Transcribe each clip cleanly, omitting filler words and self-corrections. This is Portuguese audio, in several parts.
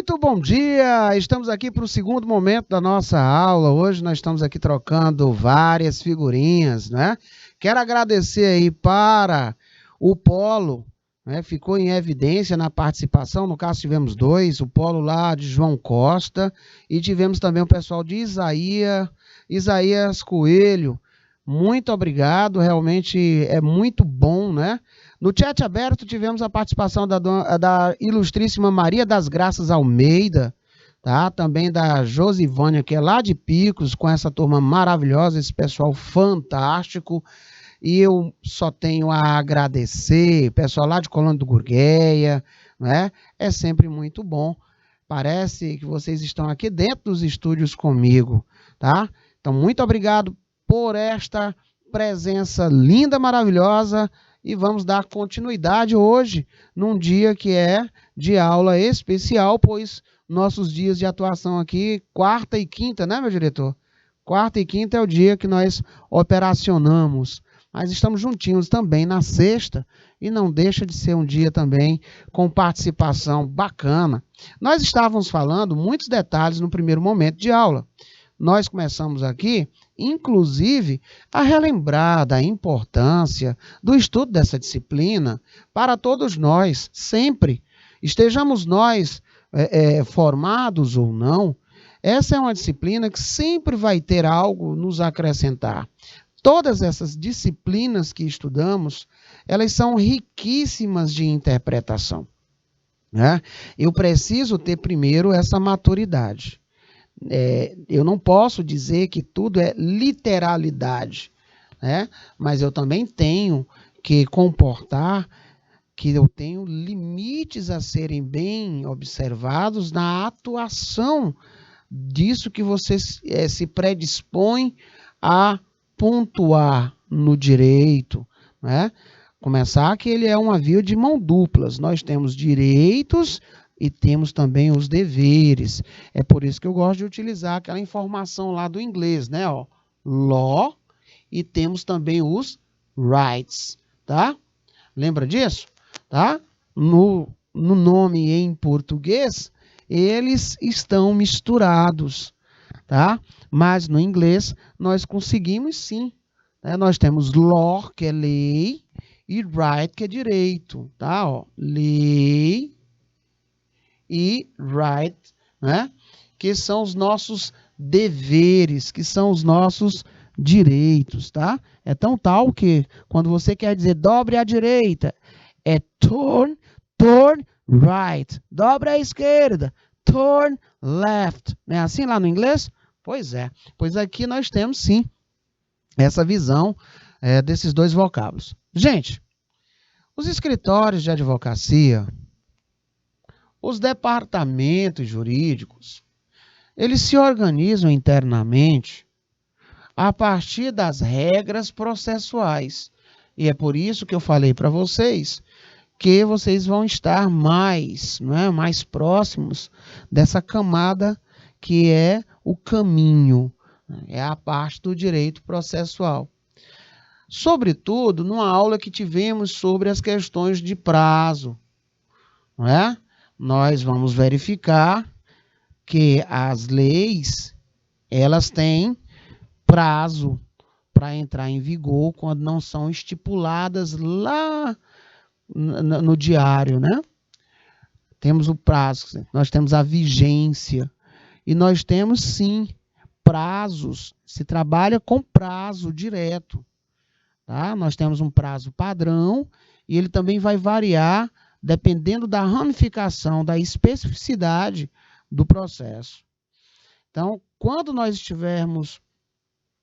Muito bom dia! Estamos aqui para o segundo momento da nossa aula. Hoje nós estamos aqui trocando várias figurinhas, né? Quero agradecer aí para o Polo, né? Ficou em evidência na participação. No caso, tivemos dois, o Polo lá de João Costa e tivemos também o pessoal de Isaías Coelho. Muito obrigado, realmente é muito bom, né? No chat aberto tivemos a participação da ilustríssima Maria das Graças Almeida, tá? Também da Josivânia, que é lá de Picos, com essa turma maravilhosa, esse pessoal fantástico. E eu só tenho a agradecer, pessoal lá de Colônia do Gurgueia, né? É sempre muito bom. Parece que vocês estão aqui dentro dos estúdios comigo, tá? Então, muito obrigado por esta presença linda, maravilhosa, e vamos dar continuidade hoje, num dia que é de aula especial, pois nossos dias de atuação aqui, quarta e quinta, né, meu diretor? Quarta e quinta é o dia que nós operacionamos, mas estamos juntinhos também na sexta, e não deixa de ser um dia também com participação bacana. Nós estávamos falando muitos detalhes no primeiro momento de aula. Nós começamos aqui, inclusive, a relembrar da importância do estudo dessa disciplina para todos nós, sempre. Estejamos nós formados ou não, essa é uma disciplina que sempre vai ter algo nos acrescentar. Todas essas disciplinas que estudamos, elas são riquíssimas de interpretação, né? Eu preciso ter primeiro essa maturidade. Eu não posso dizer que tudo é literalidade, né? Mas eu também tenho que comportar que eu tenho limites a serem bem observados na atuação disso que você se predispõe a pontuar no direito, né? Começar que ele é uma via de mão duplas. Nós temos direitos e temos também os deveres. É por isso que eu gosto de utilizar aquela informação lá do inglês, né? Ó, law, e temos também os rights, tá? Lembra disso? Tá? No nome em português, eles estão misturados, tá? Mas no inglês, nós conseguimos sim, né? Nós temos law, que é lei, e right, que é direito, tá? Ó, lei e right, né? Que são os nossos deveres, que são os nossos direitos, tá? É tão tal que quando você quer dizer dobre à direita, é turn right. Dobre à esquerda, turn left. Não é assim lá no inglês? Pois é. Pois aqui nós temos sim essa visão desses dois vocábulos. Gente, os escritórios de advocacia, os departamentos jurídicos, eles se organizam internamente a partir das regras processuais. E é por isso que eu falei para vocês que vocês vão estar mais próximos dessa camada que é o caminho, é a parte do direito processual. Sobretudo, numa aula que tivemos sobre as questões de prazo, não é? Nós vamos verificar que as leis, elas têm prazo para entrar em vigor quando não são estipuladas lá no diário, né? Temos o prazo, nós temos a vigência e nós temos sim prazos, se trabalha com prazo direto, tá? Nós temos um prazo padrão e ele também vai variar dependendo da ramificação, da especificidade do processo. Então, quando nós estivermos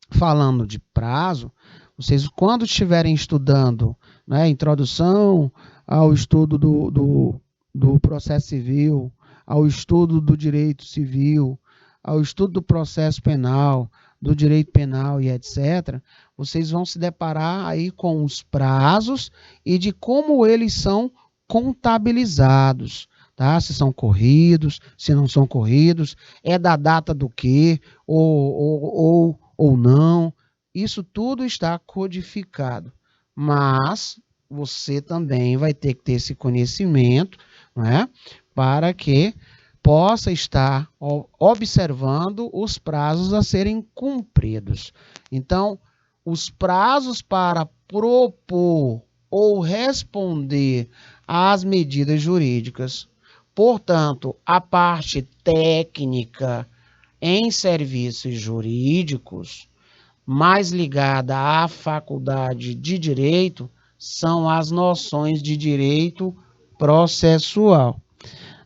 falando de prazo, vocês, quando estiverem estudando, né, introdução ao estudo do processo civil, ao estudo do direito civil, ao estudo do processo penal, do direito penal e etc., vocês vão se deparar aí com os prazos e de como eles são contabilizados, tá? Se são corridos, se não são corridos, é da data do quê, ou não. Isso tudo está codificado, mas você também vai ter que ter esse conhecimento, né, para que possa estar observando os prazos a serem cumpridos. Então, os prazos para propor ou responder às medidas jurídicas, portanto, a parte técnica em serviços jurídicos, mais ligada à faculdade de direito, são as noções de direito processual.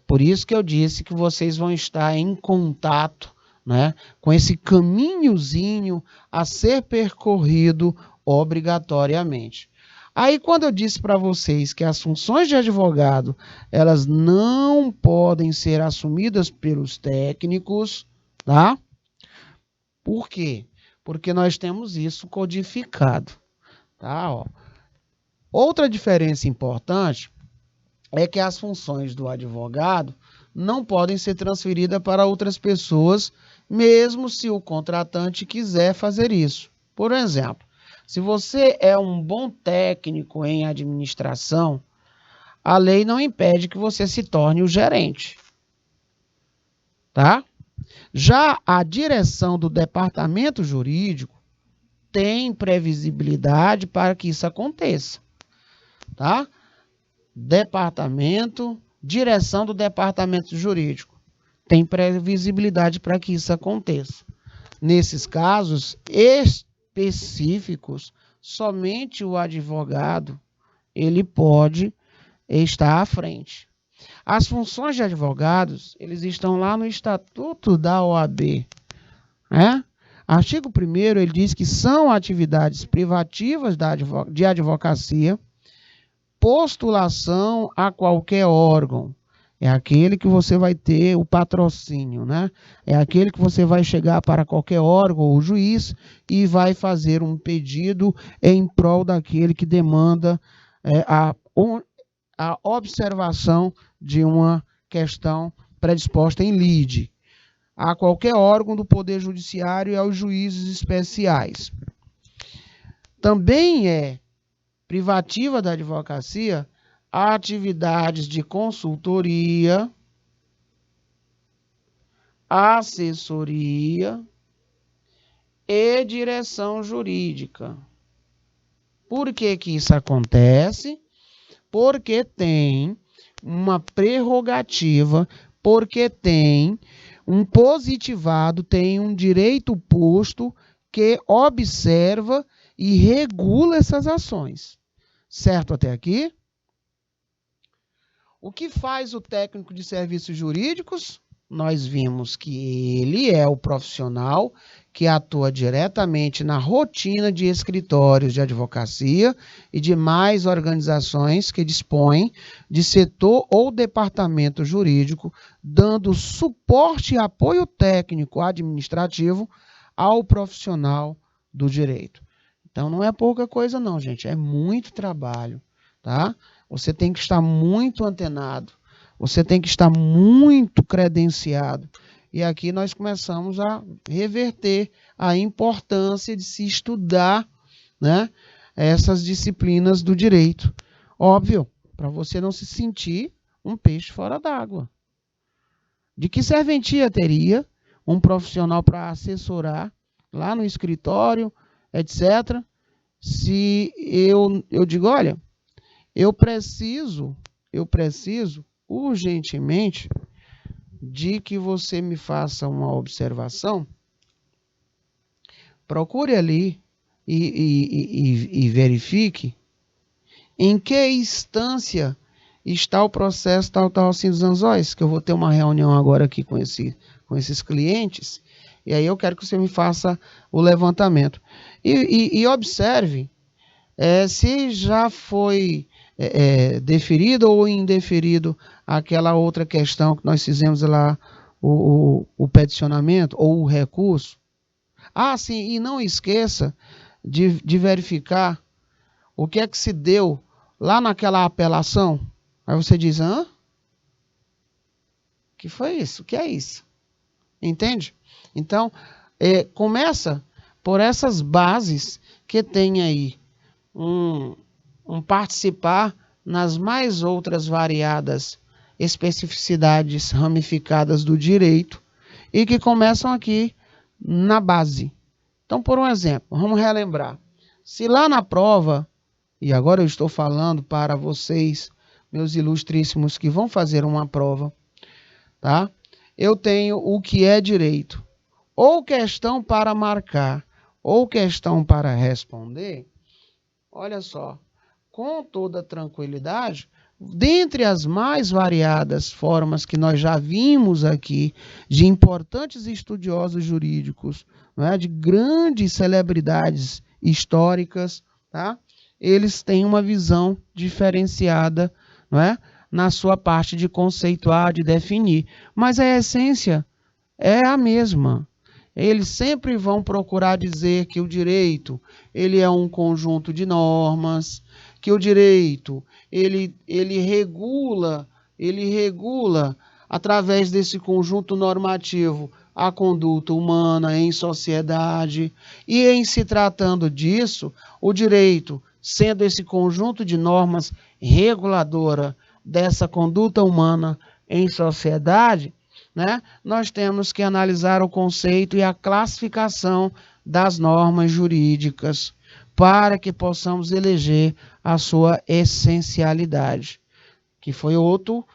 Por isso que eu disse que vocês vão estar em contato, né, com esse caminhozinho a ser percorrido obrigatoriamente. Aí, quando eu disse para vocês que as funções de advogado, elas não podem ser assumidas pelos técnicos, tá? Por quê? Porque nós temos isso codificado, tá? Ó. Outra diferença importante é que as funções do advogado não podem ser transferidas para outras pessoas, mesmo se o contratante quiser fazer isso. Por exemplo, se você é um bom técnico em administração, a lei não impede que você se torne o gerente, tá? Já a direção do departamento jurídico tem previsibilidade para que isso aconteça, tá? Direção do departamento jurídico tem previsibilidade para que isso aconteça. Nesses casos específicos, somente o advogado ele pode estar à frente. As funções de advogados, eles estão lá no Estatuto da OAB, né? Artigo 1º, ele diz que são atividades privativas de advocacia, postulação a qualquer órgão. É aquele que você vai ter o patrocínio, né? É aquele que você vai chegar para qualquer órgão ou juiz e vai fazer um pedido em prol daquele que demanda a observação de uma questão predisposta em lide. A qualquer órgão do Poder Judiciário e aos juízes especiais. Também é privativa da advocacia atividades de consultoria, assessoria e direção jurídica. Por que que isso acontece? Porque tem uma prerrogativa, porque tem um positivado, tem um direito posto que observa e regula essas ações. Certo até aqui? O que faz o técnico de serviços jurídicos? Nós vimos que ele é o profissional que atua diretamente na rotina de escritórios de advocacia e demais organizações que dispõem de setor ou departamento jurídico, dando suporte e apoio técnico administrativo ao profissional do direito. Então, não é pouca coisa não, gente, é muito trabalho, tá? Você tem que estar muito antenado, você tem que estar muito credenciado. E aqui nós começamos a reverter a importância de se estudar, né, essas disciplinas do direito. Óbvio, para você não se sentir um peixe fora d'água. De que serventia teria um profissional para assessorar lá no escritório, etc., se eu digo, olha, eu preciso urgentemente de que você me faça uma observação, procure ali e verifique em que instância está o processo tal, assim dos anzóis, que eu vou ter uma reunião agora aqui com esses clientes, e aí eu quero que você me faça o levantamento. E observe se já foi deferido ou indeferido aquela outra questão que nós fizemos lá, o peticionamento ou o recurso. Ah, sim, e não esqueça de verificar o que é que se deu lá naquela apelação. Aí você diz, hã? O que foi isso? O que é isso? Entende? Então, começa por essas bases que tem aí um participar nas mais outras variadas especificidades ramificadas do direito e que começam aqui na base. Então, por um exemplo, vamos relembrar. Se lá na prova, e agora eu estou falando para vocês, meus ilustríssimos que vão fazer uma prova, tá? Eu tenho o que é direito, ou questão para marcar, ou questão para responder. Olha só, com toda tranquilidade, dentre as mais variadas formas que nós já vimos aqui, de importantes estudiosos jurídicos, né, de grandes celebridades históricas, tá? Eles têm uma visão diferenciada, não é? Na sua parte de conceituar, de definir. Mas a essência é a mesma. Eles sempre vão procurar dizer que o direito ele é um conjunto de normas, que o direito ele regula através desse conjunto normativo a conduta humana em sociedade. E em se tratando disso, o direito, sendo esse conjunto de normas reguladora dessa conduta humana em sociedade, né, nós temos que analisar o conceito e a classificação das normas jurídicas para que possamos eleger a sua essencialidade, que foi outro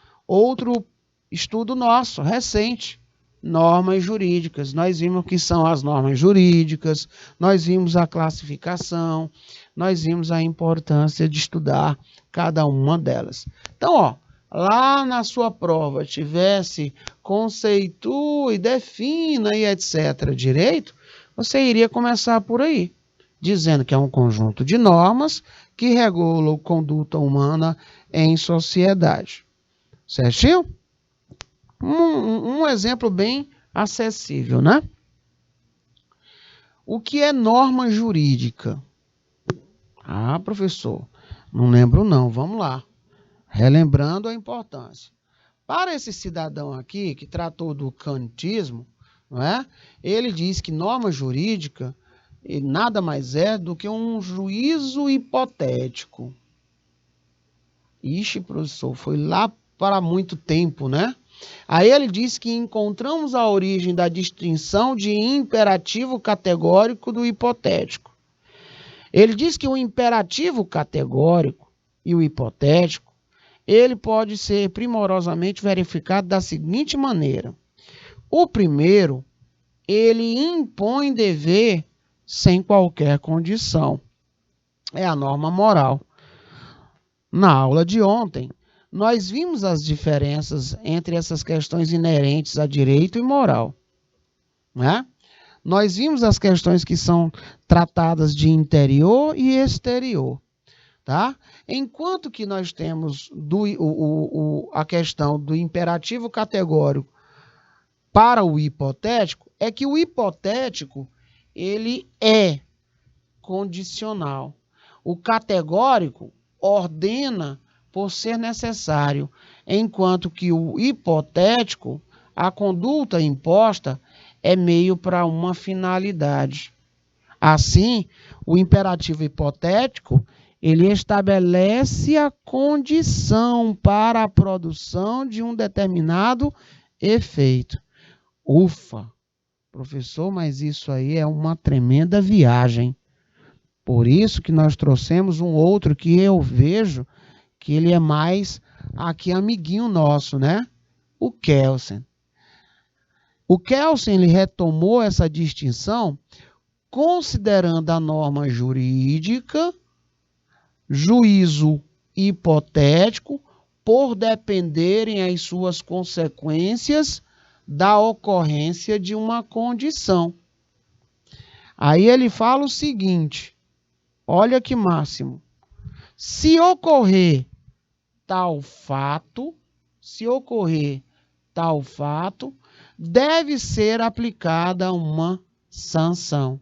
estudo nosso, recente, normas jurídicas. Nós vimos o que são as normas jurídicas, nós vimos a classificação, nós vimos a importância de estudar cada uma delas. Então, ó, lá na sua prova tivesse conceitue, defina e etc. direito, você iria começar por aí, dizendo que é um conjunto de normas que regulam a conduta humana em sociedade. Certinho? Um exemplo bem acessível, né? O que é norma jurídica? Ah, professor, não lembro não, vamos lá. Relembrando a importância. Para esse cidadão aqui, que tratou do kantismo, não é? Ele diz que norma jurídica nada mais é do que um juízo hipotético. Ixi, professor, foi lá para muito tempo, né? Aí ele diz que encontramos a origem da distinção de imperativo categórico do hipotético. Ele diz que o imperativo categórico e o hipotético ele pode ser primorosamente verificado da seguinte maneira. O primeiro, ele impõe dever sem qualquer condição. É a norma moral. Na aula de ontem, nós vimos as diferenças entre essas questões inerentes a direito e moral, né? Nós vimos as questões que são tratadas de interior e exterior. Tá? Enquanto que nós temos a questão do imperativo categórico para o hipotético, é que o hipotético ele é condicional. O categórico ordena por ser necessário, enquanto que o hipotético, a conduta imposta, é meio para uma finalidade. Assim, o imperativo hipotético ele estabelece a condição para a produção de um determinado efeito. Ufa, professor, mas isso aí é uma tremenda viagem. Por isso que nós trouxemos um outro que eu vejo que ele é mais aqui amiguinho nosso, né? O Kelsen. O Kelsen ele retomou essa distinção considerando a norma jurídica juízo hipotético por dependerem as suas consequências da ocorrência de uma condição. Aí ele fala o seguinte, olha que máximo, se ocorrer tal fato, deve ser aplicada uma sanção.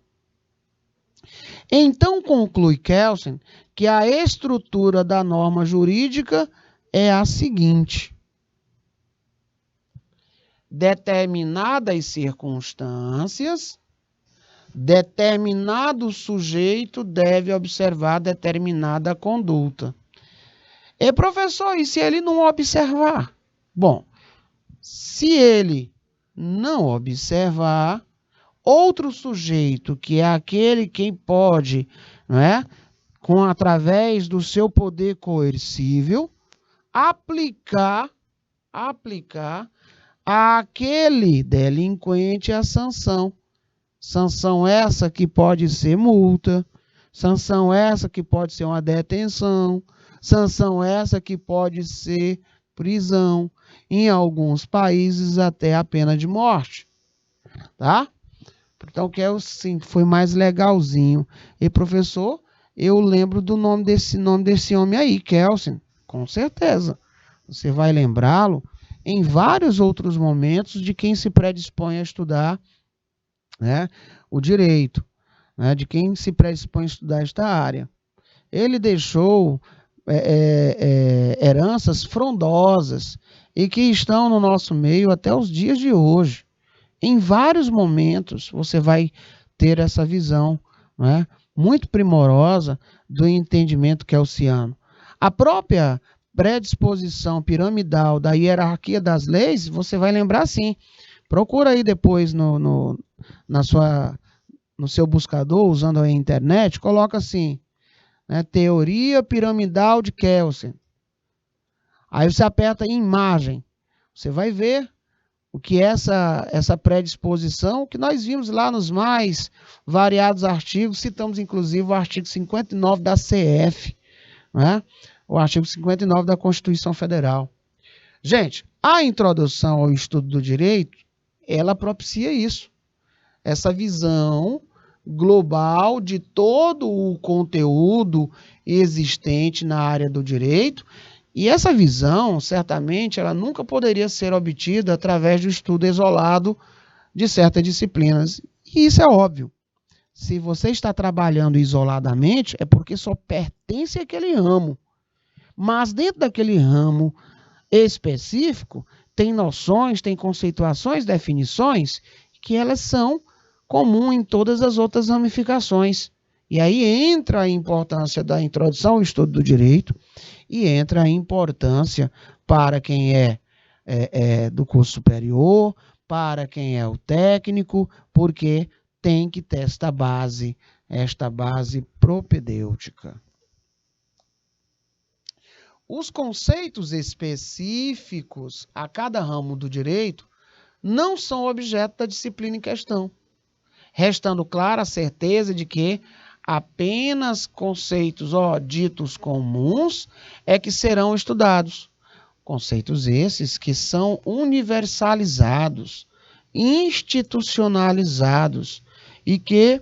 Então, conclui Kelsen que a estrutura da norma jurídica é a seguinte. Determinadas circunstâncias, determinado sujeito deve observar determinada conduta. E, professor, e se ele não observar? Bom, se ele não observar, outro sujeito, que é aquele quem pode, não é, através do seu poder coercível, aplicar àquele delinquente a sanção. Sanção essa que pode ser multa, sanção essa que pode ser uma detenção, sanção essa que pode ser prisão, em alguns países até a pena de morte, tá? Então, que foi mais legalzinho. E, professor, eu lembro do nome desse homem aí, Kelsen, com certeza. Você vai lembrá-lo em vários outros momentos de quem se predispõe a estudar, né, o direito, né, de quem se predispõe a estudar esta área. Ele deixou heranças frondosas e que estão no nosso meio até os dias de hoje. Em vários momentos você vai ter essa visão, né, muito primorosa do entendimento kelsiano. A própria predisposição piramidal da hierarquia das leis, você vai lembrar sim. Procura aí depois no seu buscador, usando a internet, coloca assim, né, teoria piramidal de Kelsen. Aí você aperta em imagem. Você vai ver o que é essa predisposição que nós vimos lá nos mais variados artigos. Citamos inclusive o artigo 59 da CF, né? O artigo 59 da Constituição Federal. Gente, a introdução ao estudo do direito, ela propicia isso. Essa visão global de todo o conteúdo existente na área do direito. E essa visão, certamente, ela nunca poderia ser obtida através do estudo isolado de certas disciplinas. E isso é óbvio. Se você está trabalhando isoladamente, é porque só pertence àquele ramo. Mas dentro daquele ramo específico, tem noções, tem conceituações, definições, que elas são comuns em todas as outras ramificações. E aí entra a importância da introdução ao estudo do direito e entra a importância para quem é do curso superior, para quem é o técnico, porque tem que ter esta base propedêutica. Os conceitos específicos a cada ramo do direito não são objeto da disciplina em questão, restando clara a certeza de que apenas conceitos ditos comuns é que serão estudados. Conceitos esses que são universalizados, institucionalizados e que,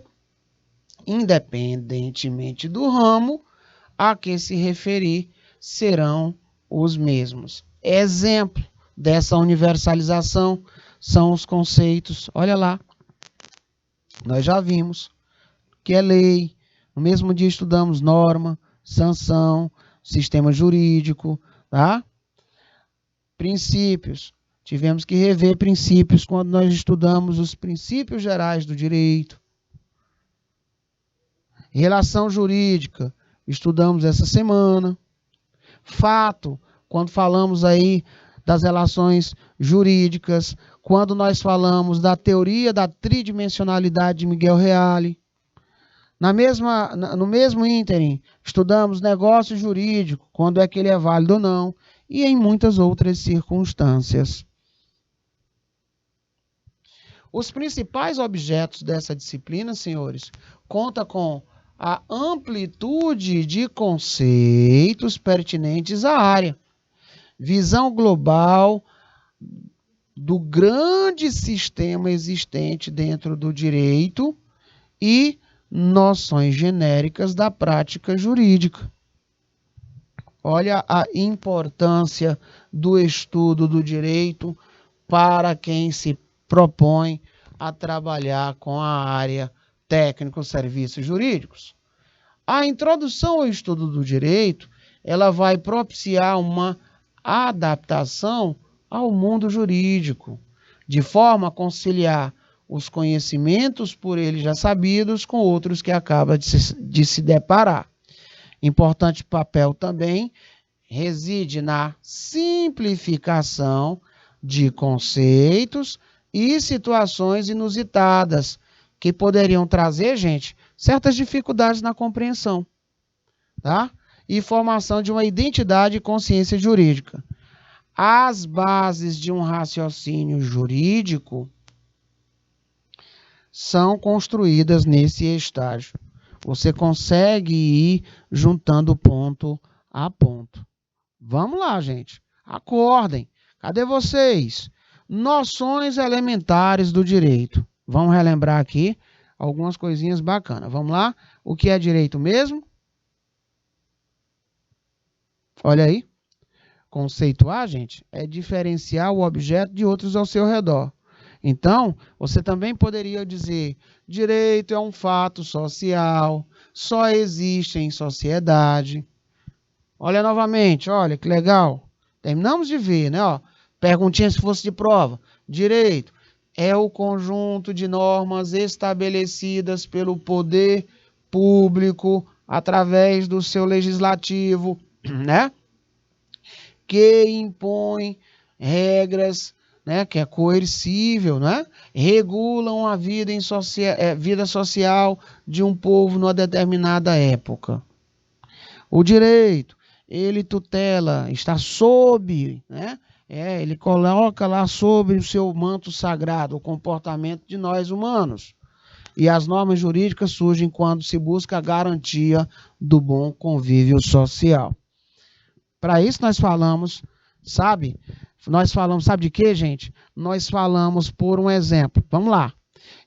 independentemente do ramo a que se referir, serão os mesmos. Exemplo dessa universalização são os conceitos, olha lá, nós já vimos que é lei, no mesmo dia estudamos norma, sanção, sistema jurídico, tá? Princípios, tivemos que rever princípios quando nós estudamos os princípios gerais do direito. Relação jurídica, estudamos essa semana. Fato, quando falamos aí das relações jurídicas, quando nós falamos da teoria da tridimensionalidade de Miguel Reale. No mesmo ínterim, estudamos negócio jurídico, quando é que ele é válido ou não, e em muitas outras circunstâncias. Os principais objetos dessa disciplina, senhores, conta com a amplitude de conceitos pertinentes à área, visão global do grande sistema existente dentro do direito e noções genéricas da prática jurídica. Olha a importância do estudo do direito para quem se propõe a trabalhar com a área técnicos, serviços jurídicos. A introdução ao estudo do direito, ela vai propiciar uma adaptação ao mundo jurídico, de forma a conciliar os conhecimentos por ele já sabidos com outros que acaba de se deparar. Importante papel também reside na simplificação de conceitos e situações inusitadas que poderiam trazer, gente, certas dificuldades na compreensão, tá? E formação de uma identidade e consciência jurídica. As bases de um raciocínio jurídico são construídas nesse estágio. Você consegue ir juntando ponto a ponto. Vamos lá, gente. Acordem. Cadê vocês? Noções elementares do direito. Vamos relembrar aqui algumas coisinhas bacanas. Vamos lá? O que é direito mesmo? Olha aí. Conceituar, gente, é diferenciar o objeto de outros ao seu redor. Então, você também poderia dizer: direito é um fato social, só existe em sociedade. Olha novamente, olha que legal. Terminamos de ver, né? Ó, perguntinha se fosse de prova. Direito é o conjunto de normas estabelecidas pelo poder público através do seu legislativo, né? Que impõe regras, né? Que é coercível, né? Regulam a vida, vida social de um povo numa determinada época. O direito, ele tutela, está sob, né? Ele coloca lá sobre o seu manto sagrado o comportamento de nós humanos. E as normas jurídicas surgem quando se busca a garantia do bom convívio social. Para isso nós falamos, sabe? Nós falamos, sabe de quê, gente? Nós falamos por um exemplo. Vamos lá.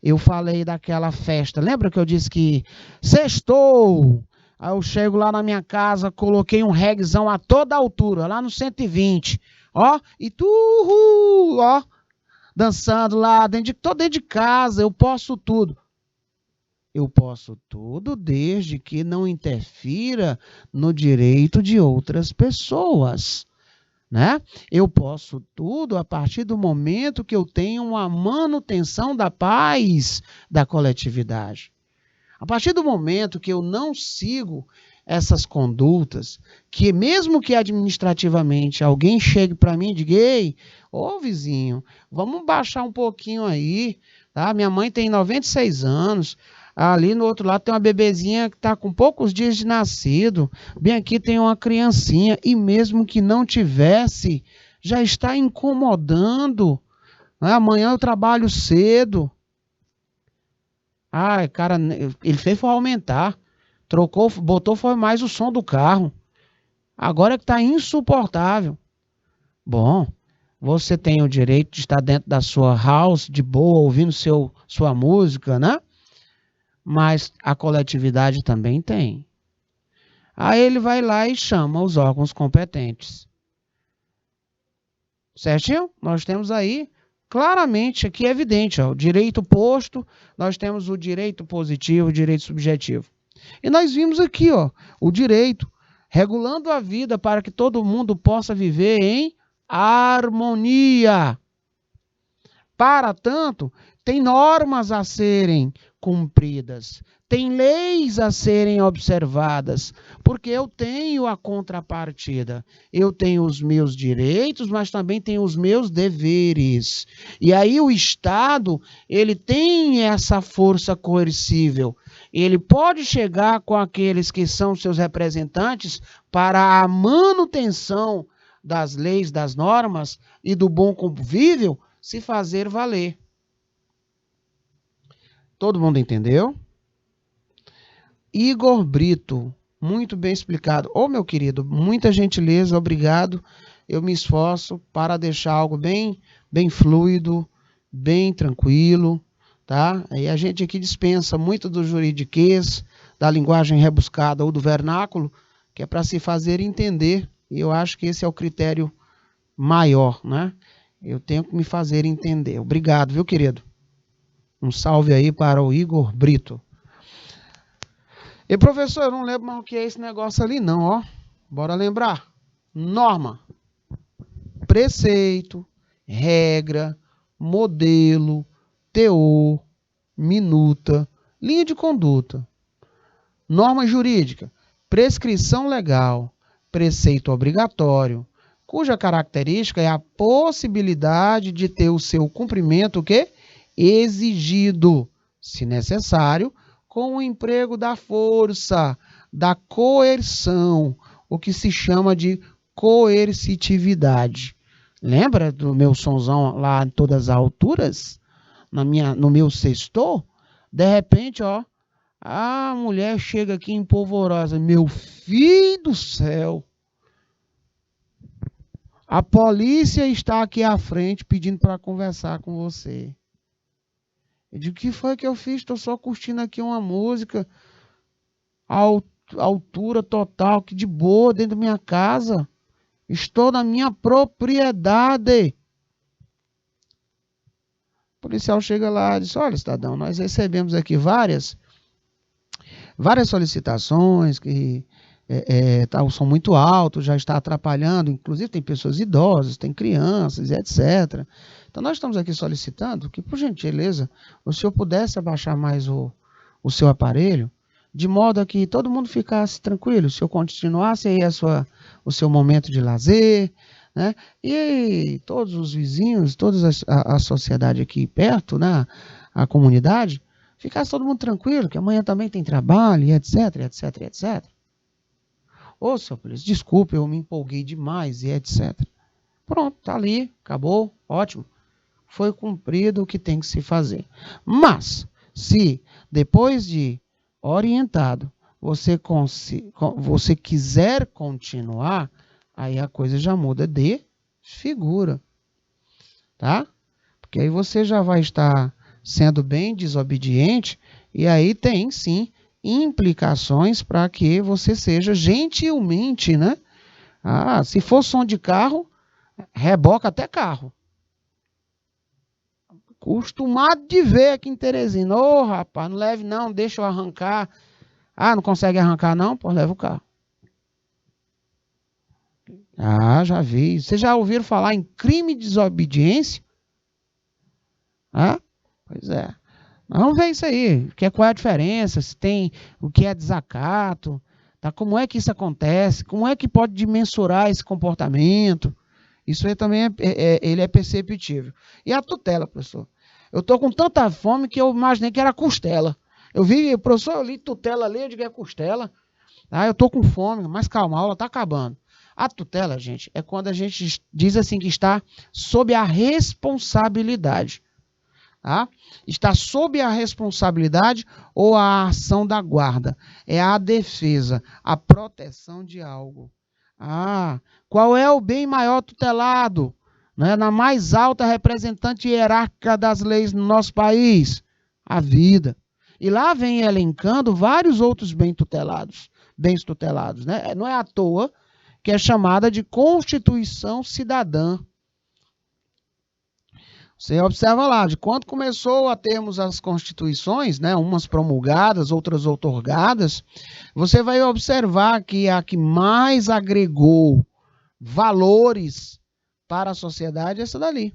Eu falei daquela festa. Lembra que eu disse que sextou? Aí eu chego lá na minha casa, coloquei um reguezão a toda altura, lá no 120. Ó, e tu, ó, dançando lá, tô dentro de casa, eu posso tudo. Eu posso tudo desde que não interfira no direito de outras pessoas, né? Eu posso tudo a partir do momento que eu tenho uma manutenção da paz da coletividade. A partir do momento que eu não sigo essas condutas, que mesmo que administrativamente alguém chegue para mim e diga: ei, ô vizinho, vamos baixar um pouquinho aí, tá? Minha mãe tem 96 anos, ali no outro lado tem uma bebezinha que está com poucos dias de nascido, bem aqui tem uma criancinha, e mesmo que não tivesse, já está incomodando, né? Amanhã eu trabalho cedo. Ah, cara, ele fez foi aumentar. Trocou, botou foi mais o som do carro. Agora que está insuportável. Bom, você tem o direito de estar dentro da sua house, de boa, ouvindo sua música, né? Mas a coletividade também tem. Aí ele vai lá e chama os órgãos competentes. Certinho? Nós temos aí claramente, aqui é evidente, ó, o direito posto, nós temos o direito positivo, o direito subjetivo. E nós vimos aqui, ó, o direito, regulando a vida para que todo mundo possa viver em harmonia. Para tanto, tem normas a serem cumpridas, tem leis a serem observadas, porque eu tenho a contrapartida. Eu tenho os meus direitos, mas também tenho os meus deveres. E aí o Estado, ele tem essa força coercível. Ele pode chegar com aqueles que são seus representantes para a manutenção das leis, das normas e do bom convívio se fazer valer. Todo mundo entendeu? Igor Brito, muito bem explicado. Ô, meu querido, muita gentileza, obrigado. Eu me esforço para deixar algo bem fluido, bem tranquilo, tá? E a gente aqui dispensa muito do juridiquês, da linguagem rebuscada ou do vernáculo, que é para se fazer entender. E eu acho que esse é o critério maior, né? Eu tenho que me fazer entender. Obrigado, viu, querido? Um salve aí para o Igor Brito. E, professor, eu não lembro mais o que é esse negócio ali, não, ó. Bora lembrar. Norma, preceito, regra, modelo, teor, minuta, linha de conduta. Norma jurídica, prescrição legal, preceito obrigatório, cuja característica é a possibilidade de ter o seu cumprimento, o quê? Exigido, se necessário, com o emprego da força, da coerção, o que se chama de coercitividade. Lembra do meu sonzão lá em todas as alturas? No meu sextor? De repente, ó, a mulher chega aqui em Polvorosa. Meu filho do céu! A polícia está aqui à frente pedindo para conversar com você. Eu digo, o que foi que eu fiz? Estou só curtindo aqui uma música, altura total, que de boa, dentro da minha casa. Estou na minha propriedade. O policial chega lá e diz, olha, cidadão, nós recebemos aqui várias solicitações que são muito altos, já está atrapalhando, inclusive tem pessoas idosas, tem crianças, etc. Então nós estamos aqui solicitando que, por gentileza, o senhor pudesse abaixar mais o seu aparelho, de modo a que todo mundo ficasse tranquilo, o senhor continuasse aí o seu momento de lazer, né? E todos os vizinhos, toda a sociedade aqui perto, né? A comunidade, ficasse todo mundo tranquilo, que amanhã também tem trabalho, e etc, etc, etc. Ô, senhor polícia, desculpe, eu me empolguei demais, e etc. Pronto, tá ali, acabou, ótimo. Foi cumprido o que tem que se fazer. Mas, se depois de orientado, você quiser continuar, aí a coisa já muda de figura, tá? Porque aí você já vai estar sendo bem desobediente, e aí tem, sim, implicações para que você seja gentilmente, né? Ah, se for som de carro, reboca até carro. Acostumado de ver aqui em Teresina. Ô, rapaz, não leve não, deixa eu arrancar. Ah, não consegue arrancar não? Pô, leva o carro. Ah, já vi. Vocês já ouviram falar em crime de desobediência? Ah, pois é. Vamos ver isso aí. Qual é a diferença? Se tem o que é desacato, tá? Como é que isso acontece? Como é que pode mensurar esse comportamento? Isso aí também ele é perceptível. E a tutela, professor? Eu estou com tanta fome que eu imaginei que era costela. Eu vi, professor, eu li tutela ali, eu digo é costela. Ah, eu estou com fome, mas calma, a aula está acabando. A tutela, gente, é quando a gente diz assim que está sob a responsabilidade. Tá? Está sob a responsabilidade ou a ação da guarda. É a defesa, a proteção de algo. Ah, qual é o bem maior tutelado? Né? Na mais alta representante hierárquica das leis no nosso país? A vida. E lá vem elencando vários outros bens tutelados. Né? Não é à toa que é chamada de Constituição Cidadã. Você observa lá, de quando começou a termos as constituições, né, umas promulgadas, outras outorgadas, você vai observar que a que mais agregou valores para a sociedade é essa dali.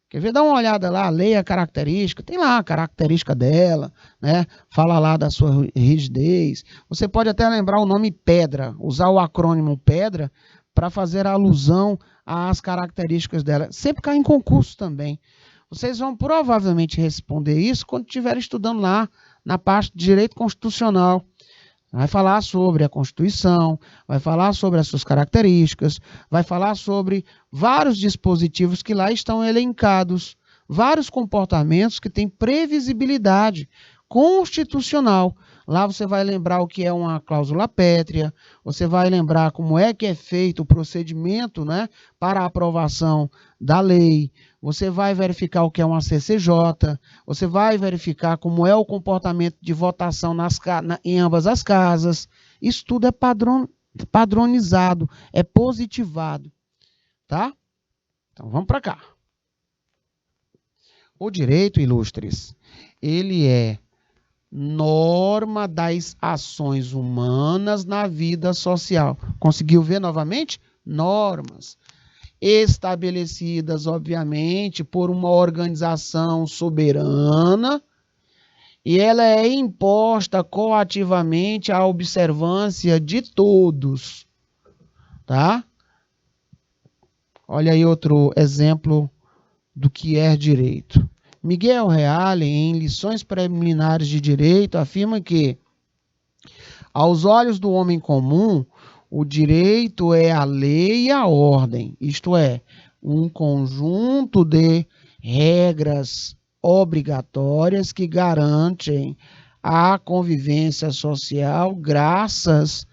Quer ver? Dá uma olhada lá, leia a característica, tem lá a característica dela, né? Fala lá da sua rigidez. Você pode até lembrar o nome pedra, usar o acrônimo pedra para fazer alusão às características dela. Sempre cai em concurso também. Vocês vão provavelmente responder isso quando estiverem estudando lá na parte de direito constitucional. Vai falar sobre a Constituição, vai falar sobre as suas características, vai falar sobre vários dispositivos que lá estão elencados, vários comportamentos que têm previsibilidade constitucional. Lá você vai lembrar o que é uma cláusula pétrea, você vai lembrar como é que é feito o procedimento, né, para a aprovação da lei, você vai verificar o que é uma CCJ, você vai verificar como é o comportamento de votação em ambas as casas. Isso tudo é padronizado, é positivado, tá? Então vamos para cá. O direito, ilustres, ele é norma das ações humanas na vida social. Conseguiu ver novamente? Normas estabelecidas, obviamente, por uma organização soberana, e ela é imposta coativamente à observância de todos. tá? Olha aí outro exemplo do que é direito. Miguel Reale, em Lições Preliminares de Direito, afirma que, aos olhos do homem comum, o direito é a lei e a ordem, isto é, um conjunto de regras obrigatórias que garantem a convivência social graças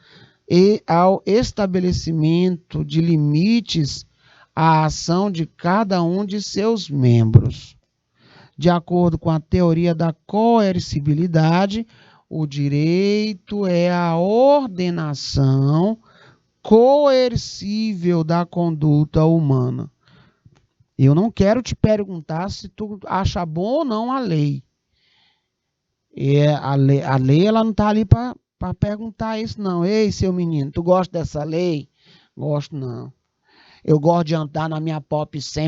ao estabelecimento de limites à ação de cada um de seus membros. De acordo com a teoria da coercibilidade, o direito é a ordenação coercível da conduta humana. Eu não quero te perguntar se tu acha bom ou não a lei. A lei ela não está ali para perguntar isso, não. Ei, seu menino, tu gosta dessa lei? Gosto, não. Eu gosto de andar na minha pop sem.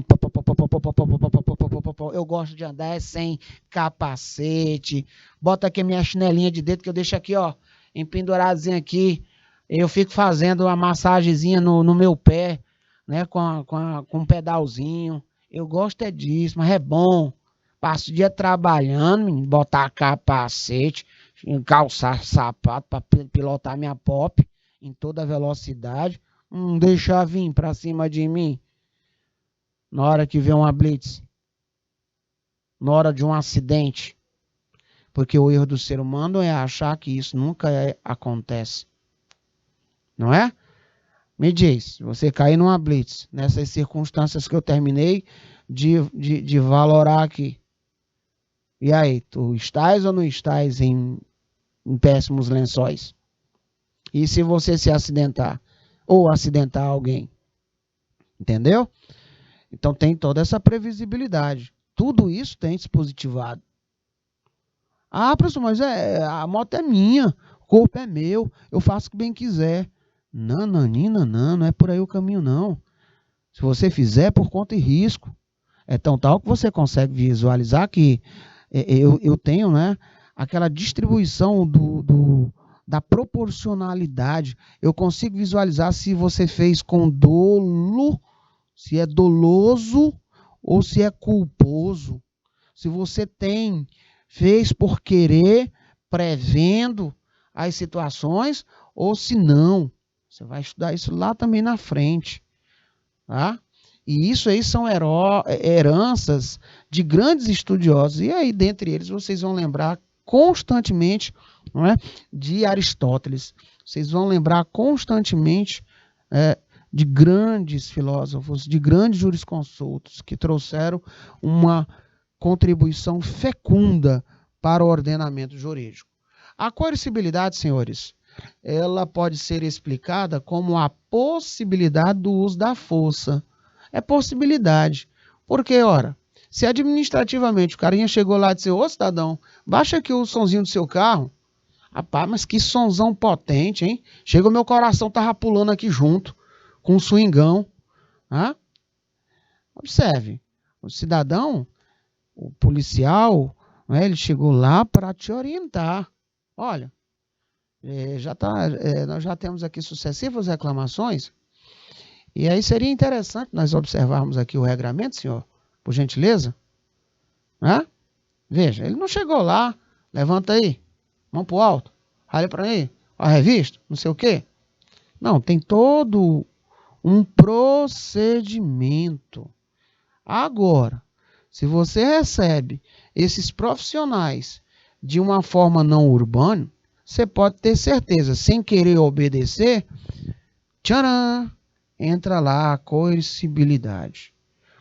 Eu gosto de andar sem capacete. Bota aqui a minha chinelinha de dedo que eu deixo aqui, ó, empenduradozinha aqui. Eu fico fazendo uma massagenzinha no meu pé, né, com um pedalzinho. Eu gosto é disso, mas é bom. Passo o dia trabalhando, menino, botar capacete, calçar sapato para pilotar minha pop em toda velocidade. Deixar vir para cima de mim na hora que vê uma blitz, na hora de um acidente. Porque o erro do ser humano é achar que isso nunca acontece. Não é? Me diz, você cair numa blitz, nessas circunstâncias que eu terminei de valorar aqui. E aí, tu estás ou não estás em péssimos lençóis? E se você se acidentar? Ou acidentar alguém? Entendeu? Então tem toda essa previsibilidade. Tudo isso tem dispositivado. Ah, professor, mas a moto é minha, o corpo é meu, eu faço o que bem quiser. Não, não é por aí o caminho, não. Se você fizer, por conta e risco. É tão tal que você consegue visualizar que eu tenho, né, aquela distribuição da proporcionalidade. Eu consigo visualizar se você fez com dolo, se é doloso ou se é culposo. Se você fez por querer, prevendo as situações, ou se não. Você vai estudar isso lá também na frente. Tá? E isso aí são heranças de grandes estudiosos. E aí, dentre eles, vocês vão lembrar constantemente, não é, de Aristóteles. Vocês vão lembrar constantemente de grandes filósofos, de grandes jurisconsultos que trouxeram uma contribuição fecunda para o ordenamento jurídico. A coercibilidade, senhores, ela pode ser explicada como a possibilidade do uso da força. É possibilidade. Porque, ora, se administrativamente o carinha chegou lá e disse, ô cidadão, baixa aqui o sonzinho do seu carro. Rapaz, mas que sonzão potente, hein? Chega o meu coração, tava pulando aqui junto, com um swingão. Ah? Observe, o cidadão, o policial, né, ele chegou lá para te orientar. Olha, nós já temos aqui sucessivas reclamações, e aí seria interessante nós observarmos aqui o regramento, senhor, por gentileza. Né? Veja, ele não chegou lá, levanta aí, mão pro alto, olha para aí, a revista, não sei o quê. Não, tem todo um procedimento. Agora, se você recebe esses profissionais de uma forma não urbana, você pode ter certeza, sem querer obedecer, tcharam, entra lá a coercibilidade.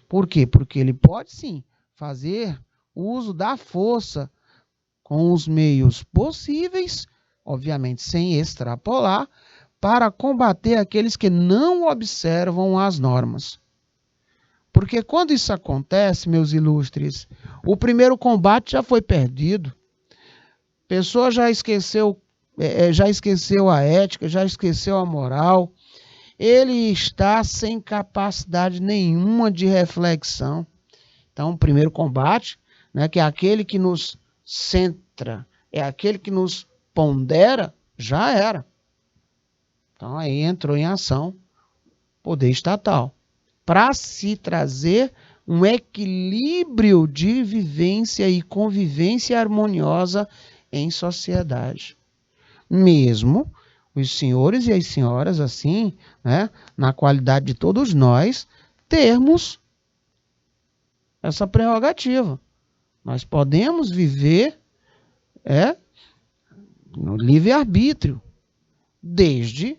Por quê? Porque ele pode sim fazer uso da força com os meios possíveis, obviamente sem extrapolar, para combater aqueles que não observam as normas. Porque quando isso acontece, meus ilustres, o primeiro combate já foi perdido. A pessoa já esqueceu a ética, já esqueceu a moral. Ele está sem capacidade nenhuma de reflexão. Então, o primeiro combate, né, que é aquele que nos centra, é aquele que nos pondera, já era. Então, aí entrou em ação poder estatal, para se trazer um equilíbrio de vivência e convivência harmoniosa em sociedade. Mesmo os senhores e as senhoras, assim, né, na qualidade de todos nós, termos essa prerrogativa. Nós podemos viver no livre-arbítrio, desde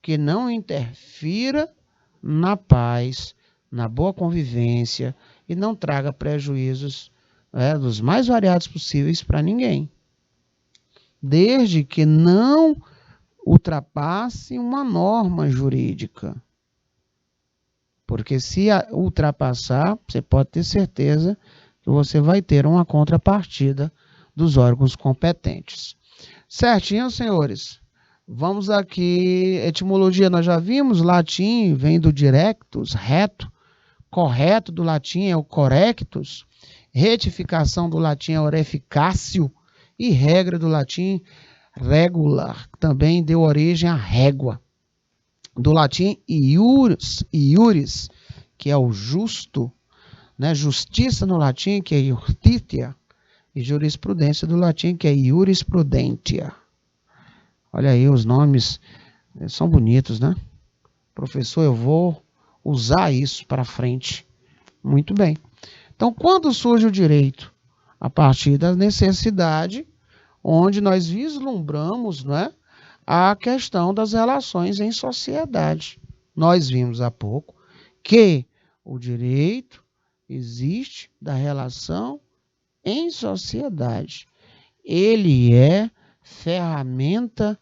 que não interfira na paz, na boa convivência e não traga prejuízos dos mais variados possíveis para ninguém. Desde que não ultrapasse uma norma jurídica. Porque se ultrapassar, você pode ter certeza que você vai ter uma contrapartida dos órgãos competentes. Certinho, senhores? Vamos aqui, etimologia nós já vimos, latim vem do directus, reto, correto do latim é o correctus, retificação do latim é oreficácio e regra do latim regular, também deu origem à régua. Do latim iuris, que é o justo, né? Justiça no latim, que é iurtitia, e jurisprudência do latim, que é iurisprudentia. Olha aí, os nomes são bonitos, né? Professor, eu vou usar isso para frente. Muito bem. Então, quando surge o direito? A partir da necessidade, onde nós vislumbramos, né, a questão das relações em sociedade. Nós vimos há pouco que o direito existe da relação em sociedade. Ele é ferramenta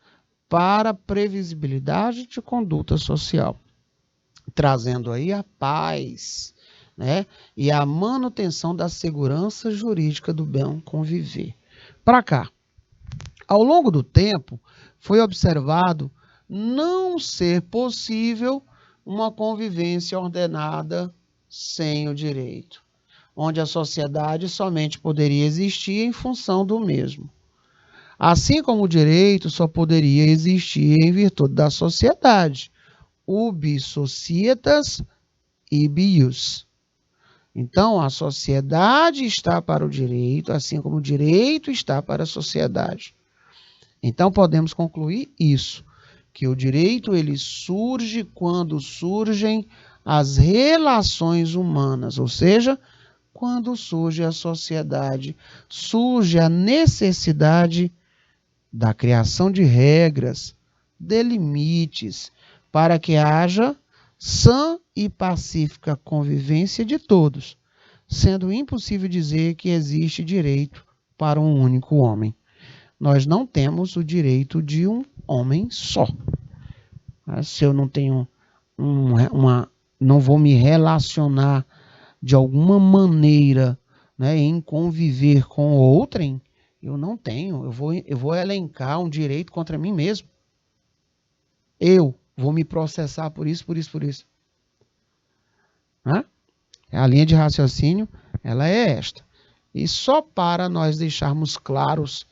para previsibilidade de conduta social, trazendo aí a paz, né, e a manutenção da segurança jurídica do bem conviver. Para cá, ao longo do tempo, foi observado não ser possível uma convivência ordenada sem o direito, onde a sociedade somente poderia existir em função do mesmo. Assim como o direito só poderia existir em virtude da sociedade, ubi societas ibi ius. Então, a sociedade está para o direito, assim como o direito está para a sociedade. Então, podemos concluir isso, que o direito ele surge quando surgem as relações humanas, ou seja, quando surge a sociedade, surge a necessidade da criação de regras, de limites, para que haja sã e pacífica convivência de todos, sendo impossível dizer que existe direito para um único homem. Nós não temos o direito de um homem só. Se eu não tenho não vou me relacionar de alguma maneira, né, em conviver com outrem, eu não tenho. Eu vou elencar um direito contra mim mesmo. Eu vou me processar por isso. A linha de raciocínio, ela é esta. E só para nós deixarmos claros,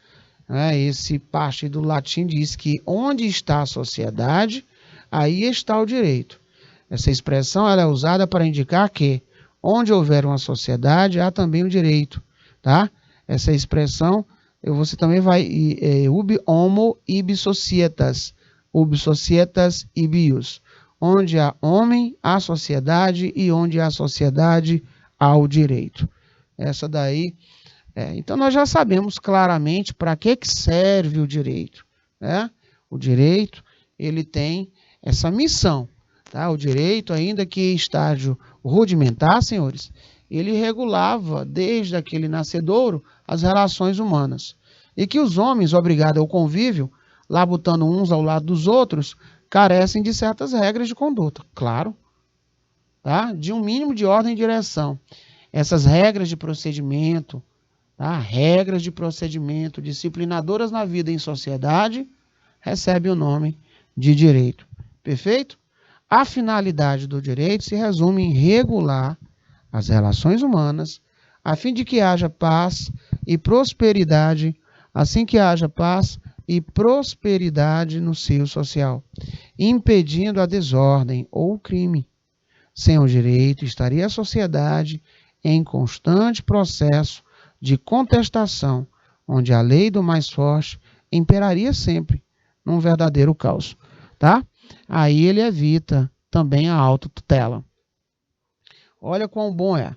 esse parte do latim diz que onde está a sociedade, aí está o direito. Essa expressão ela é usada para indicar que onde houver uma sociedade, há também o direito. Tá? Essa expressão, você também vai, ubi homo ibi societas ibi ius. Onde há homem, há sociedade, e onde há sociedade, há o direito. Essa daí, então nós já sabemos claramente para que serve o direito. Né? O direito, ele tem essa missão. Tá? O direito, ainda que em estágio rudimentar, senhores, ele regulava, desde aquele nascedouro, as relações humanas. E que os homens, obrigados ao convívio, labutando uns ao lado dos outros, carecem de certas regras de conduta, claro, tá? De um mínimo de ordem e direção. Essas regras de procedimento, tá? Regras de procedimento disciplinadoras na vida em sociedade, recebem o nome de direito. Perfeito? A finalidade do direito se resume em regular as relações humanas, a fim de que haja paz e prosperidade, assim que haja paz e prosperidade no seio social. impedindo a desordem ou o crime. Sem o direito, estaria a sociedade em constante processo de contestação, onde a lei do mais forte imperaria sempre, num verdadeiro caos, tá? Aí ele evita também a autotutela. Olha quão bom é.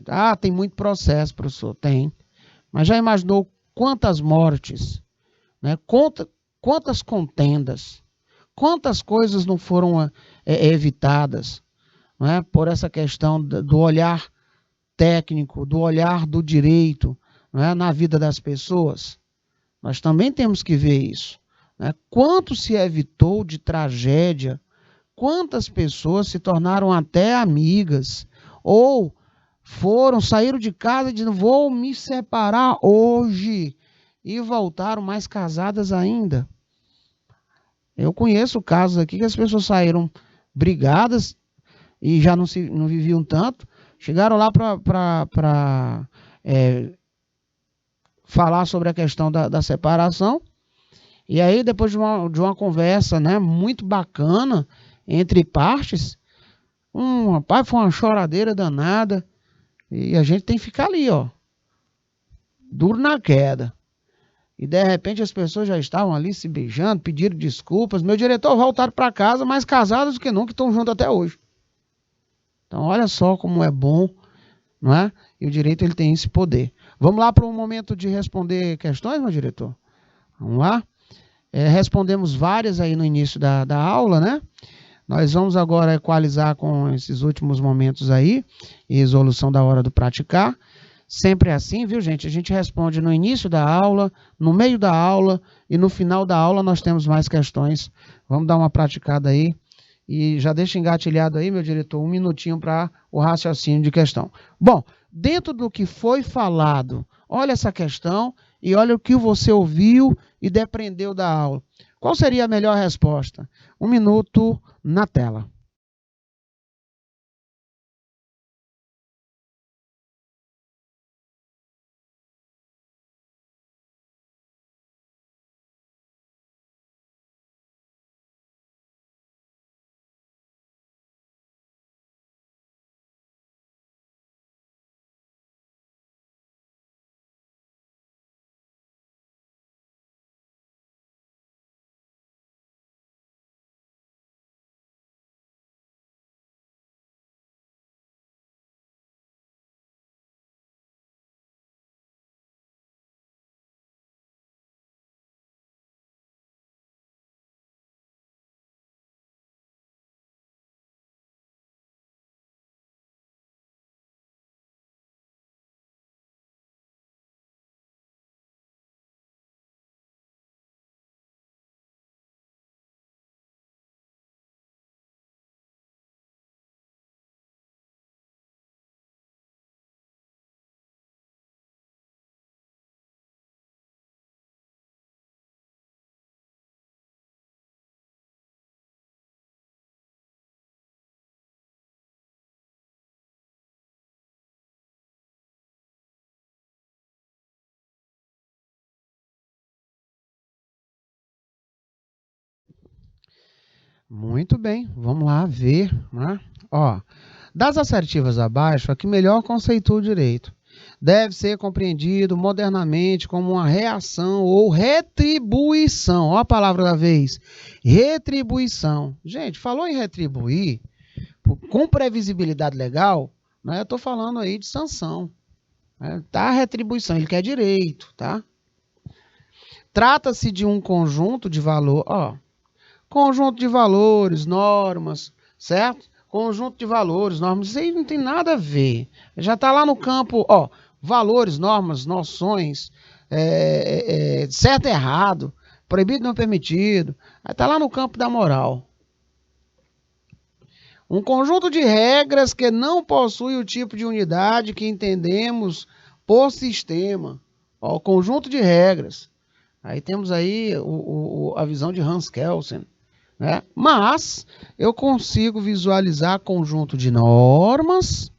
Ah, tem muito processo, professor. Tem. Mas já imaginou quantas mortes, né? Quantas contendas, quantas coisas não foram evitadas, né? Por essa questão do olhar técnico, do olhar do direito, né? Na vida das pessoas? Nós também temos que ver isso, né? Quanto se evitou de tragédia, quantas pessoas se tornaram até amigas, ou saíram de casa e disseram, vou me separar hoje, e voltaram mais casadas ainda. Eu conheço casos aqui que as pessoas saíram brigadas e já não viviam tanto, chegaram lá para falar sobre a questão da separação, e aí depois de uma conversa, né, muito bacana entre partes, rapaz, foi uma choradeira danada, e a gente tem que ficar ali, ó, duro na queda. E de repente as pessoas já estavam ali se beijando, pediram desculpas. Meu diretor voltaram para casa mais casados do que nunca, estão juntos até hoje. Então olha só como é bom, não é? E o direito ele tem esse poder. Vamos lá para um momento de responder questões, meu diretor? Vamos lá? Respondemos várias aí no início da aula, né? Nós vamos agora equalizar com esses últimos momentos aí, e resolução da hora do praticar. Sempre é assim, viu, gente? A gente responde no início da aula, no meio da aula e no final da aula nós temos mais questões. Vamos dar uma praticada aí. E já deixa engatilhado aí, meu diretor, 1 minutinho para o raciocínio de questão. Bom, dentro do que foi falado, olha essa questão e olha o que você ouviu e depreendeu da aula. Qual seria a melhor resposta? 1 minuto na tela. Muito bem, vamos lá ver, né? Ó, das assertivas abaixo, a que melhor conceitua o direito. Deve ser compreendido modernamente como uma reação ou retribuição. Ó a palavra da vez, retribuição. Gente, falou em retribuir, com previsibilidade legal, né? Eu estou falando aí de sanção. Né? Tá, retribuição, ele quer direito, tá? Trata-se de um conjunto de valor, ó. Conjunto de valores, normas, certo? Conjunto de valores, normas, isso aí não tem nada a ver. Já está lá no campo, ó, valores, normas, noções, certo e errado, proibido e não permitido. Está lá no campo da moral. Um conjunto de regras que não possui o tipo de unidade que entendemos por sistema. Ó, o conjunto de regras. Aí temos aí a visão de Hans Kelsen. Né? Mas eu consigo visualizar conjunto de normas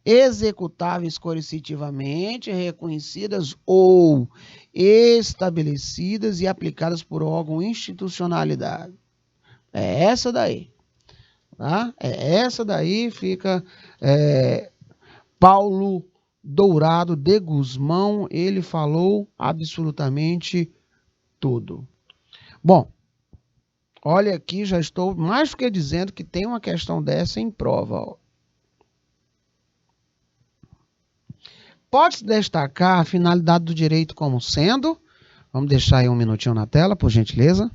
executáveis coercitivamente, reconhecidas ou estabelecidas e aplicadas por órgão institucionalidade. É essa daí, tá? É essa daí, fica Paulo Dourado de Guzmão, ele falou absolutamente tudo. Bom, olha aqui, já estou mais do que dizendo que tem uma questão dessa em prova, ó. Pode-se destacar a finalidade do direito como sendo... Vamos deixar aí um minutinho na tela, por gentileza.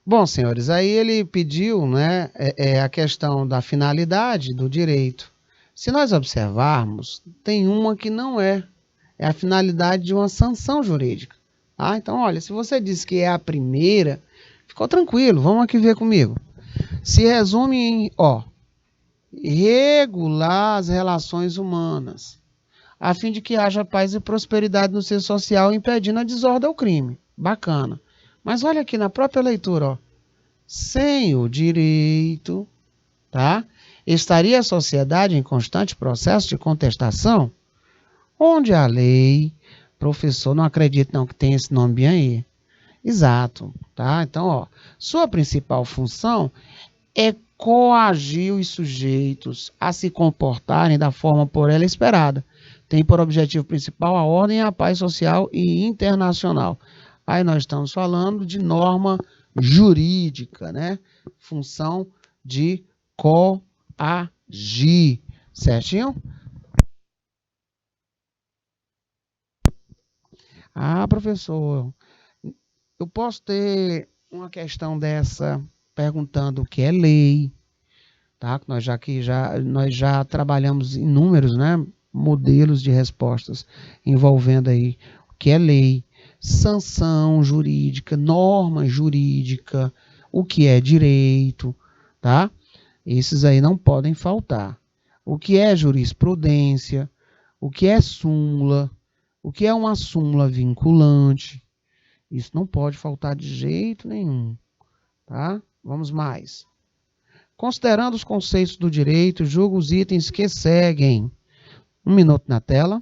Bom, senhores, aí ele pediu, né, a questão da finalidade do direito. Se nós observarmos, tem uma que não é a finalidade de uma sanção jurídica. Ah, então, olha, se você disse que é a primeira, ficou tranquilo, vamos aqui ver comigo. Se resume em, regular as relações humanas, a fim de que haja paz e prosperidade no ser social, impedindo a desordem ou crime. Bacana. Mas olha aqui na própria leitura, ó. Sem o direito, tá? Estaria a sociedade em constante processo de contestação, onde a lei, professor, não acredito não que tem esse nome bem aí. Exato, tá? Então, ó, sua principal função é coagir os sujeitos a se comportarem da forma por ela esperada. Tem por objetivo principal a ordem e a paz social e internacional. Aí nós estamos falando de norma jurídica, né? Função de coagir, certinho? Ah, professor, eu posso ter uma questão dessa perguntando o que é lei, tá? Nós já trabalhamos inúmeros, né, modelos de respostas envolvendo aí o que é lei, sanção jurídica, norma jurídica, o que é direito, tá? Esses aí não podem faltar. O que é jurisprudência, o que é súmula, o que é uma súmula vinculante, isso não pode faltar de jeito nenhum, tá? Vamos mais. Considerando os conceitos do direito, julgo os itens que seguem. Um minuto na tela.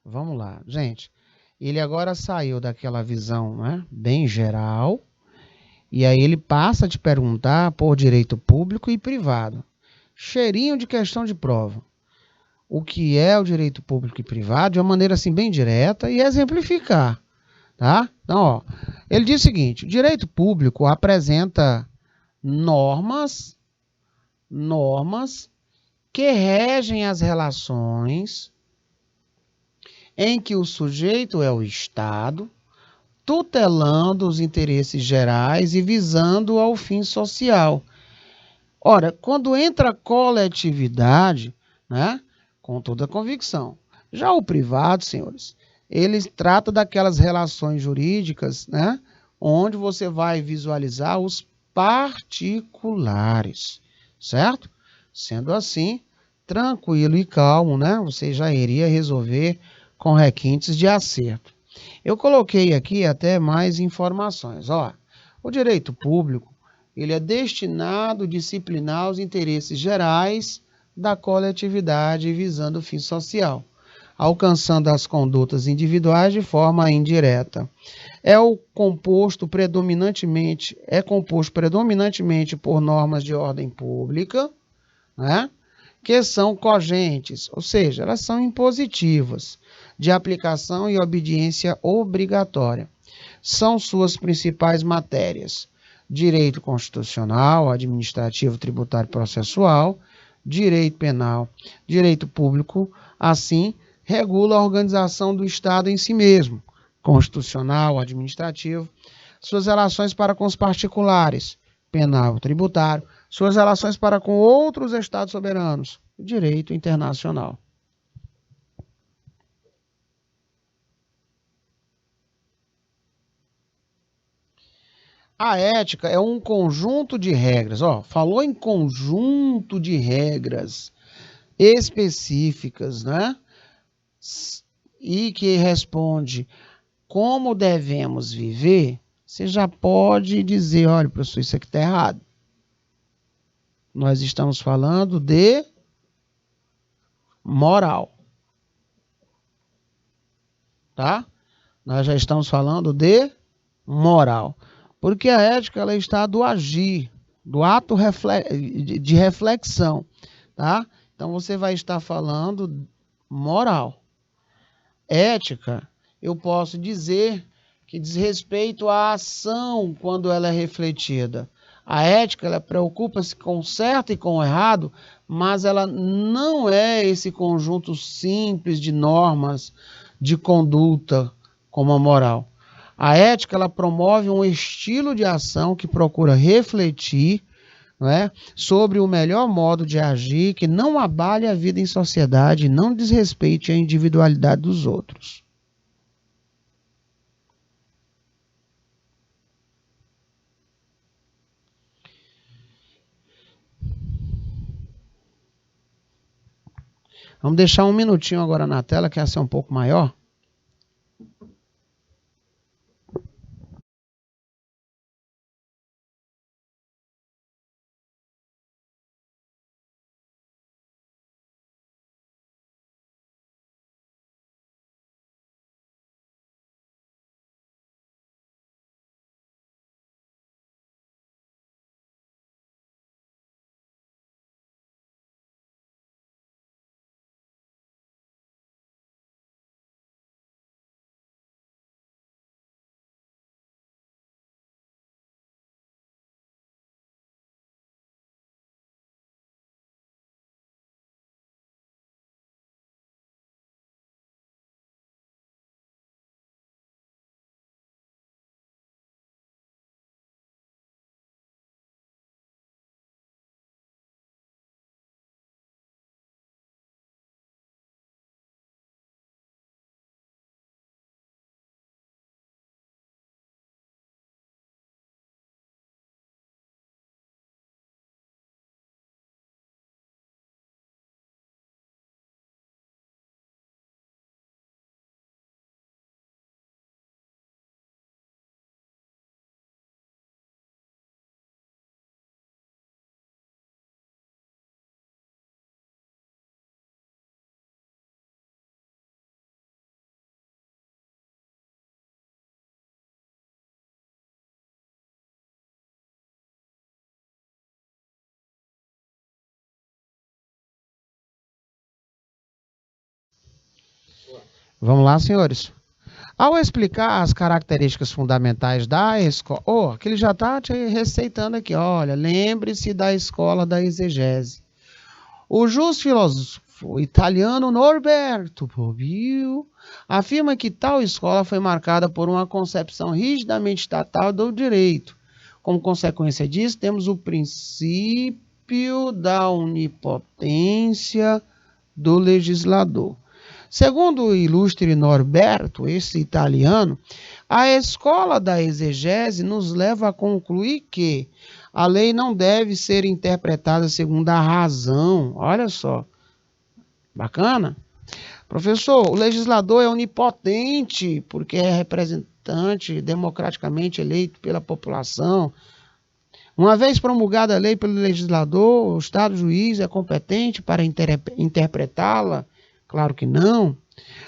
Vamos lá, gente. Ele agora saiu daquela visão, né, bem geral, e aí ele passa a te perguntar por direito público e privado. Cheirinho de questão de prova. O que é o direito público e privado de uma maneira assim bem direta e exemplificar, tá? Então, ó, ele diz o seguinte: o direito público apresenta normas que regem as relações em que o sujeito é o Estado, tutelando os interesses gerais e visando ao fim social. Ora, quando entra a coletividade, né, com toda a convicção. Já o privado, senhores, ele trata daquelas relações jurídicas, né, onde você vai visualizar os particulares, certo? Sendo assim, tranquilo e calmo, né, você já iria resolver com requintes de acerto. Eu coloquei aqui até mais informações. Ó, o direito público ele é destinado a disciplinar os interesses gerais da coletividade visando o fim social, alcançando as condutas individuais de forma indireta. Composto predominantemente por normas de ordem pública, né? Que são cogentes, ou seja, elas são impositivas, de aplicação e obediência obrigatória. São suas principais matérias: direito constitucional, administrativo, tributário e processual, direito penal, direito público, assim, regula a organização do Estado em si mesmo, constitucional, administrativo, suas relações para com os particulares, penal, tributário, suas relações para com outros Estados soberanos, direito internacional. A ética é um conjunto de regras. Ó, falou em conjunto de regras específicas, né? E que responde como devemos viver. Você já pode dizer, olha, professor, isso aqui está errado. Nós estamos falando de moral, tá? Nós já estamos falando de moral. Porque a ética ela está do agir, do ato de reflexão, tá? Então você vai estar falando moral. Ética, eu posso dizer que diz respeito à ação quando ela é refletida. A ética, ela preocupa-se com o certo e com o errado, mas ela não é esse conjunto simples de normas de conduta como a moral. A ética, ela promove um estilo de ação que procura refletir, não é, sobre o melhor modo de agir que não abale a vida em sociedade e não desrespeite a individualidade dos outros. Vamos deixar um minutinho agora na tela, que essa é um pouco maior. Vamos lá, senhores. Ao explicar as características fundamentais da escola... aquele já está te receitando aqui, olha, lembre-se da escola da exegese. O justo filósofo italiano Norberto Bobbio afirma que tal escola foi marcada por uma concepção rigidamente estatal do direito. Como consequência disso, temos o princípio da onipotência do legislador. Segundo o ilustre Norberto, esse italiano, a escola da exegese nos leva a concluir que a lei não deve ser interpretada segundo a razão. Olha só, bacana? Professor, o legislador é onipotente porque é representante democraticamente eleito pela população. Uma vez promulgada a lei pelo legislador, o Estado juiz é competente para interpretá-la? Claro que não.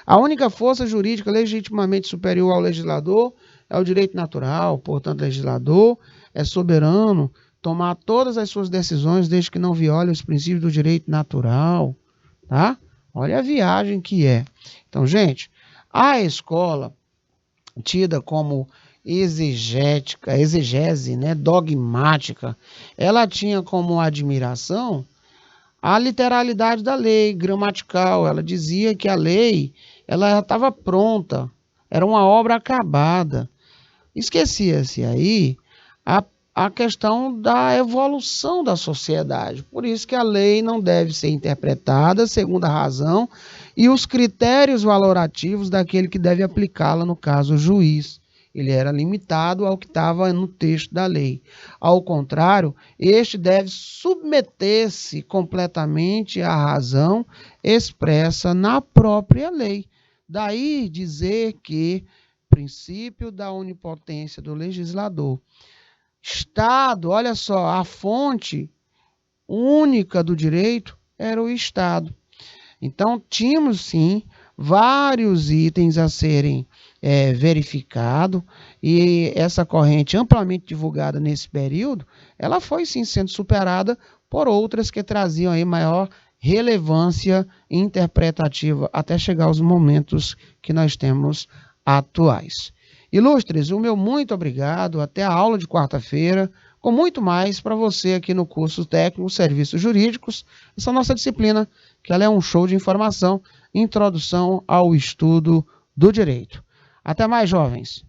A única força jurídica legitimamente superior ao legislador é o direito natural. Portanto, o legislador é soberano tomar todas as suas decisões desde que não viole os princípios do direito natural. Tá? Olha a viagem que é. Então, gente, a escola tida como exegese, né, dogmática, ela tinha como admiração a literalidade da lei gramatical. Ela dizia que a lei ela já estava pronta, era uma obra acabada. Esquecia-se aí a questão da evolução da sociedade. Por isso que a lei não deve ser interpretada segundo a razão e os critérios valorativos daquele que deve aplicá-la, no caso, o juiz. Ele era limitado ao que estava no texto da lei. Ao contrário, este deve submeter-se completamente à razão expressa na própria lei. Daí dizer que princípio da onipotência do legislador. Estado, olha só, a fonte única do direito era o Estado. Então, tínhamos sim vários itens a serem verificados, e essa corrente amplamente divulgada nesse período, ela foi sim sendo superada por outras que traziam aí maior relevância interpretativa até chegar aos momentos que nós temos atuais. Ilustres, o meu muito obrigado, até a aula de quarta-feira, com muito mais para você aqui no curso técnico Serviços Jurídicos, essa nossa disciplina, que ela é um show de informação, introdução ao estudo do direito. Até mais, jovens!